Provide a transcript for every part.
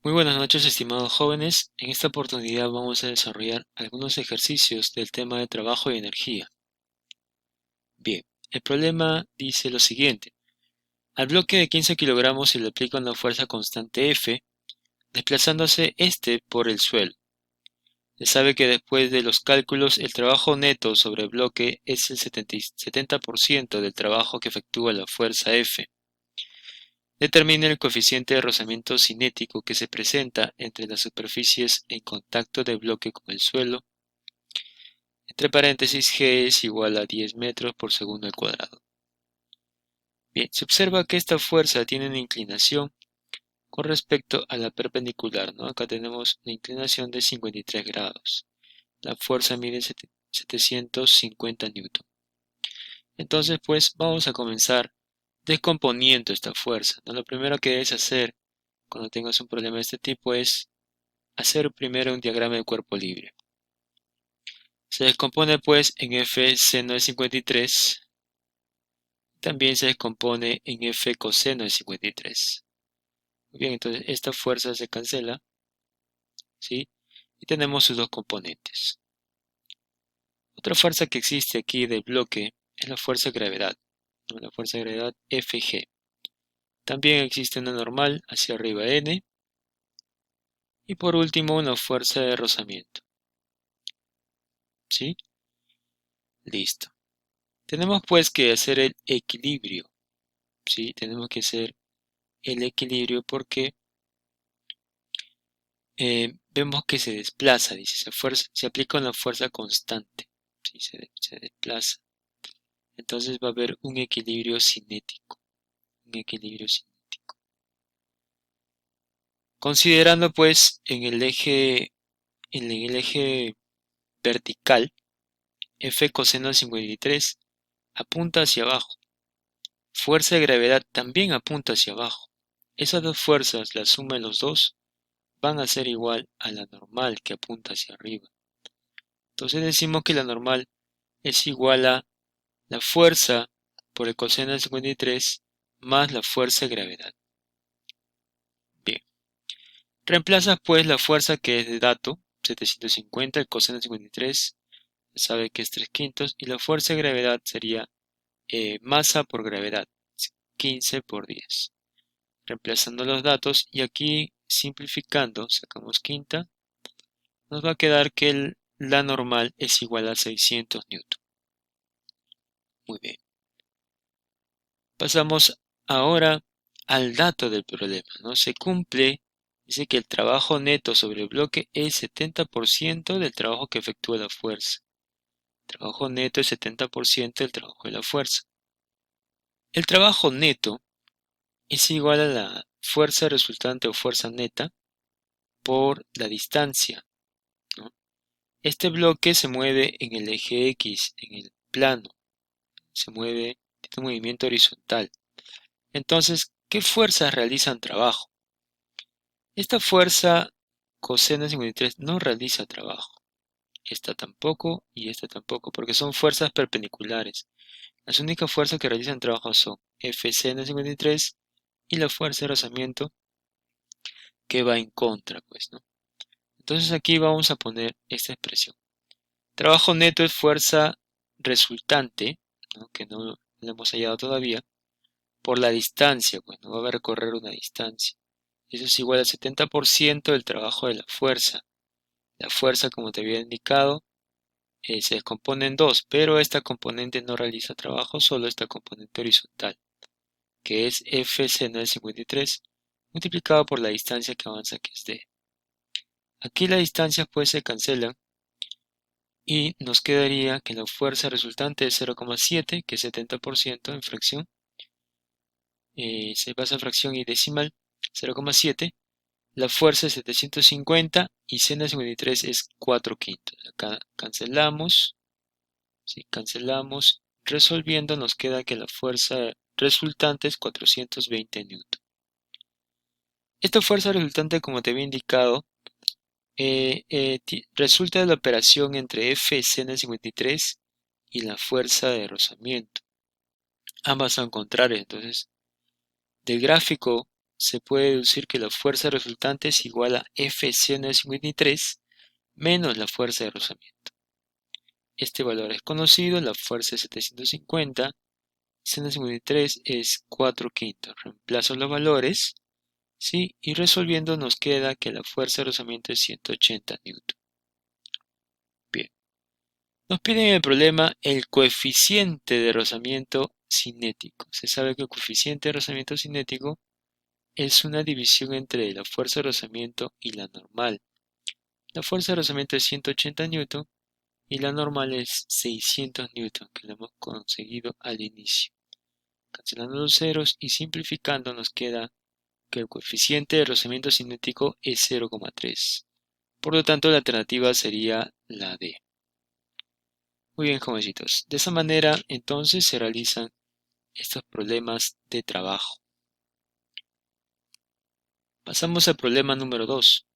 Muy buenas noches, estimados jóvenes. En esta oportunidad vamos a desarrollar algunos ejercicios del tema de trabajo y energía. Bien, el problema dice lo siguiente. Al bloque de 15 kilogramos se le aplica una fuerza constante F, desplazándose este por el suelo. Se sabe que después de los cálculos el trabajo neto sobre el bloque es el 70% del trabajo que efectúa la fuerza F. Determine el coeficiente de rozamiento cinético que se presenta entre las superficies en contacto del bloque con el suelo. Entre paréntesis, G es igual a 10 metros por segundo al cuadrado. Bien, se observa que esta fuerza tiene una inclinación con respecto a la perpendicular, ¿no? Acá tenemos una inclinación de 53 grados. La fuerza mide 750 newton. Entonces, pues, vamos a comenzar descomponiendo esta fuerza, ¿no? Lo primero que debes hacer cuando tengas un problema de este tipo es hacer primero un diagrama de cuerpo libre. Se descompone pues en F seno de 53. También se descompone en F coseno de 53. Muy bien, entonces esta fuerza se cancela, ¿sí? Y tenemos sus dos componentes. Otra fuerza que existe aquí del bloque es la fuerza de gravedad, ¿no? La fuerza de gravedad Fg. También existe una normal hacia arriba N. Y por último una fuerza de rozamiento, ¿sí? Listo. Tenemos pues que hacer el equilibrio, ¿sí? Tenemos que hacer el equilibrio porque vemos que se desplaza, dice, se aplica una fuerza constante, ¿sí? Se desplaza. Entonces va a haber un equilibrio cinético, un equilibrio cinético. Considerando pues en el eje vertical, F coseno de 53 apunta hacia abajo. Fuerza de gravedad también apunta hacia abajo. Esas dos fuerzas, la suma de los dos, van a ser igual a la normal que apunta hacia arriba. Entonces decimos que la normal es igual a la fuerza por el coseno de 53 más la fuerza de gravedad. Bien, reemplazas pues la fuerza que es de dato, 750, el coseno de 53, se sabe que es 3 quintos, y la fuerza de gravedad sería masa por gravedad, 15 por 10. Reemplazando los datos y aquí simplificando, sacamos quinta, nos va a quedar que la normal es igual a 600 newton. Muy bien. Pasamos ahora al dato del problema, ¿no? Se cumple, dice que el trabajo neto sobre el bloque es 70% del trabajo que efectúa la fuerza. El trabajo neto es 70% del trabajo de la fuerza. El trabajo neto es igual a la fuerza resultante o fuerza neta por la distancia, ¿no? Este bloque se mueve en el eje X, en el plano, se mueve, tiene un movimiento horizontal. Entonces, ¿qué fuerzas realizan trabajo? Esta fuerza coseno de 53 no realiza trabajo. Esta tampoco y esta tampoco, porque son fuerzas perpendiculares. Las únicas fuerzas que realizan trabajo son F seno de 53 y la fuerza de rozamiento que va en contra, pues, ¿no? Entonces aquí vamos a poner esta expresión. Trabajo neto es fuerza resultante, ¿no? Que no la hemos hallado todavía, por la distancia, pues, ¿no? Va a recorrer una distancia. Eso es igual al 70% del trabajo de la fuerza. La fuerza, como te había indicado, se descompone en dos, pero esta componente no realiza trabajo, solo esta componente horizontal, que es F seno de 53, multiplicado por la distancia que avanza, que es D. Aquí las distancias pues se cancelan y nos quedaría que la fuerza resultante es 0,7, que es 70% en fracción, se pasa a fracción y decimal, 0,7. La fuerza es 750 y seno de 53 es 4 quintos. Acá cancelamos. Si cancelamos, resolviendo nos queda que la fuerza resultante es 420 newton. Esta fuerza resultante, como te había indicado, resulta de la operación entre F seno de 53 y la fuerza de rozamiento. Ambas son contrarias, entonces del gráfico se puede deducir que la fuerza resultante es igual a Fc953 menos la fuerza de rozamiento. Este valor es conocido, la fuerza es 750, C953 es 4/5. Reemplazo los valores, ¿sí? Y resolviendo nos queda que la fuerza de rozamiento es 180 newton. Bien. Nos piden en el problema el coeficiente de rozamiento cinético. Se sabe que el coeficiente de rozamiento cinético es una división entre la fuerza de rozamiento y la normal. La fuerza de rozamiento es 180 newton y la normal es 600 newton, que lo hemos conseguido al inicio. Cancelando los ceros y simplificando nos queda que el coeficiente de rozamiento cinético es 0,3. Por lo tanto, la alternativa sería la D. Muy bien, jovencitos. De esa manera, entonces, se realizan estos problemas de trabajo. Pasamos al problema número 2.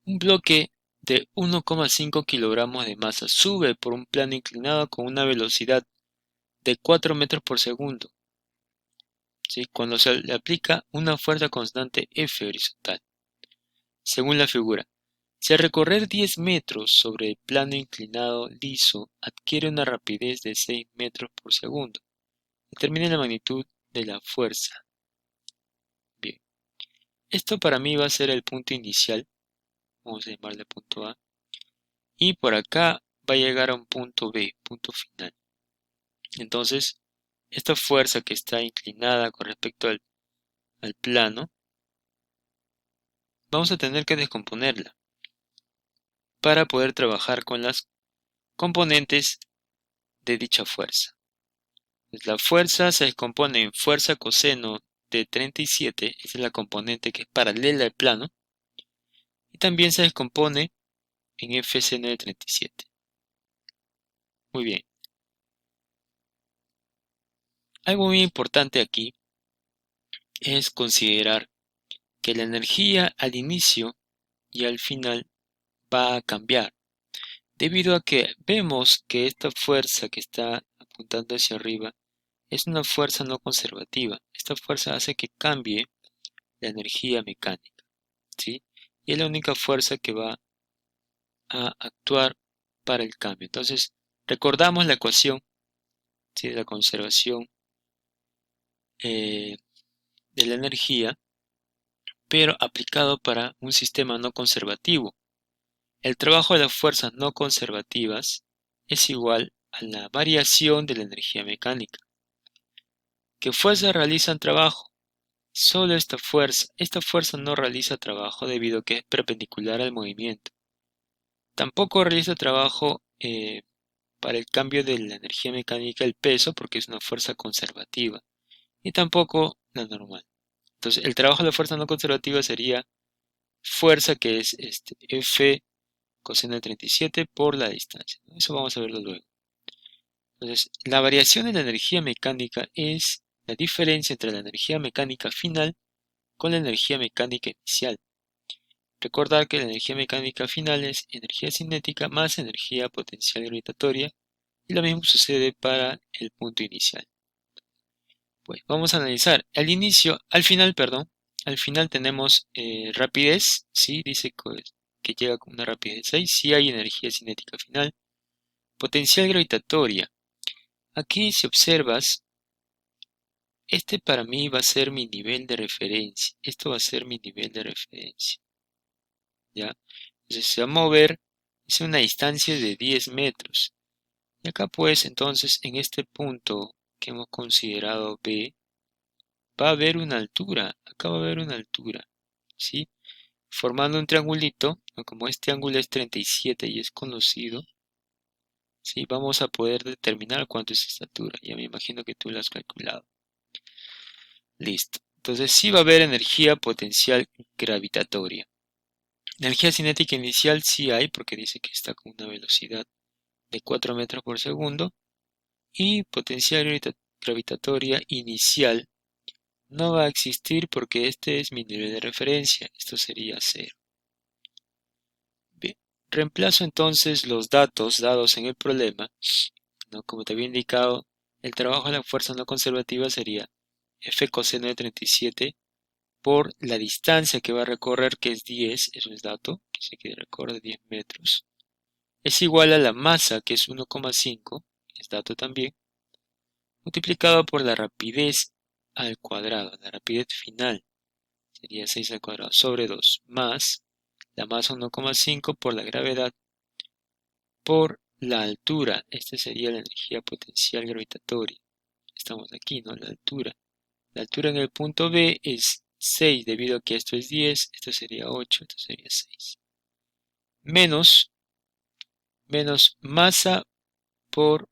Un bloque de 1,5 kilogramos de masa sube por un plano inclinado con una velocidad de 4 metros por segundo, ¿sí? Cuando se le aplica una fuerza constante F horizontal. Según la figura, si al recorrer 10 metros sobre el plano inclinado liso adquiere una rapidez de 6 metros por segundo, determine la magnitud de la fuerza. Bien, esto para mí va a ser el punto inicial, vamos a llamarle punto A, y por acá va a llegar a un punto B, punto final. Entonces, esta fuerza que está inclinada con respecto al plano, vamos a tener que descomponerla para poder trabajar con las componentes de dicha fuerza. Pues la fuerza se descompone en fuerza coseno de 37, esa es la componente que es paralela al plano, y también se descompone en F seno de 37. Muy bien. Algo muy importante aquí es considerar que la energía al inicio y al final va a cambiar, debido a que vemos que esta fuerza que está apuntando hacia arriba es una fuerza no conservativa. Esta fuerza hace que cambie la energía mecánica, ¿sí? Y es la única fuerza que va a actuar para el cambio. Entonces, recordamos la ecuación, ¿sí?, de la conservación de la energía, pero aplicado para un sistema no conservativo. El trabajo de las fuerzas no conservativas es igual a la variación de la energía mecánica. ¿Qué fuerzas realizan trabajo? Solo esta fuerza no realiza trabajo debido a que es perpendicular al movimiento. Tampoco realiza trabajo para el cambio de la energía mecánica el peso porque es una fuerza conservativa. Y tampoco la normal. Entonces el trabajo de la fuerza no conservativa sería fuerza que es F coseno de 37 por la distancia. Eso vamos a verlo luego. Entonces la variación de la energía mecánica es la diferencia entre la energía mecánica final con la energía mecánica inicial. Recordar que la energía mecánica final es energía cinética más energía potencial gravitatoria y lo mismo sucede para el punto inicial. Pues vamos a analizar al final tenemos rapidez, ¿sí? Dice que llega con una rapidez de 6, sí hay energía cinética final. Potencial gravitatoria. Aquí si observas, este para mí va a ser mi nivel de referencia. Esto va a ser mi nivel de referencia. ¿Ya? Entonces se va a mover, es una distancia de 10 metros. Y acá pues entonces en este punto que hemos considerado B, va a haber una altura, acá va a haber una altura, ¿sí? Formando un triangulito, como este ángulo es 37 y es conocido, ¿sí? Vamos a poder determinar cuánto es esta altura. Ya me imagino que tú lo has calculado. Listo. Entonces sí va a haber energía potencial gravitatoria. Energía cinética inicial sí hay, porque dice que está con una velocidad de 4 metros por segundo. Y potencial gravitatoria inicial no va a existir porque este es mi nivel de referencia. Esto sería 0. Bien, reemplazo entonces los datos dados en el problema, ¿no? Como te había indicado, el trabajo de la fuerza no conservativa sería F coseno de 37 por la distancia que va a recorrer, que es 10, eso es dato, dice que recorre 10 metros, es igual a la masa, que es 1,5, es dato también, multiplicado por la rapidez al cuadrado, la rapidez final, sería 6 al cuadrado, sobre 2, más la masa 1,5 por la gravedad, por la altura, esta sería la energía potencial gravitatoria, estamos aquí, ¿no? La altura. La altura en el punto B es 6, debido a que esto es 10, esto sería 8, esto sería 6. Menos, menos masa por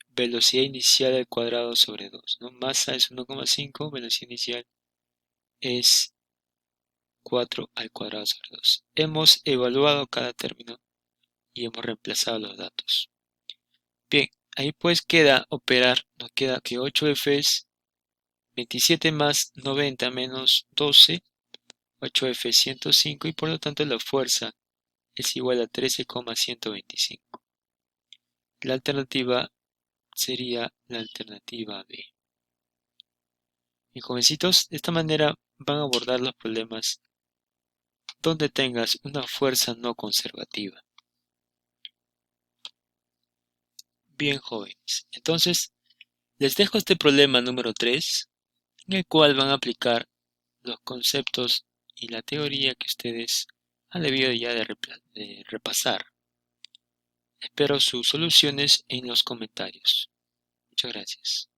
velocidad inicial al cuadrado sobre 2, ¿no? Masa es 1,5, velocidad inicial es 4 al cuadrado sobre 2. Hemos evaluado cada término y hemos reemplazado los datos. Bien, ahí pues queda operar, nos queda que 8F es 27 más 90 menos 12, 8F 105 y por lo tanto la fuerza es igual a 13,125. La alternativa sería la alternativa B. Y jovencitos, de esta manera van a abordar los problemas donde tengas una fuerza no conservativa. Bien, jóvenes. Entonces, les dejo este problema número 3, en el cual van a aplicar los conceptos y la teoría que ustedes han debido ya de repasar. Espero sus soluciones en los comentarios. Muchas gracias.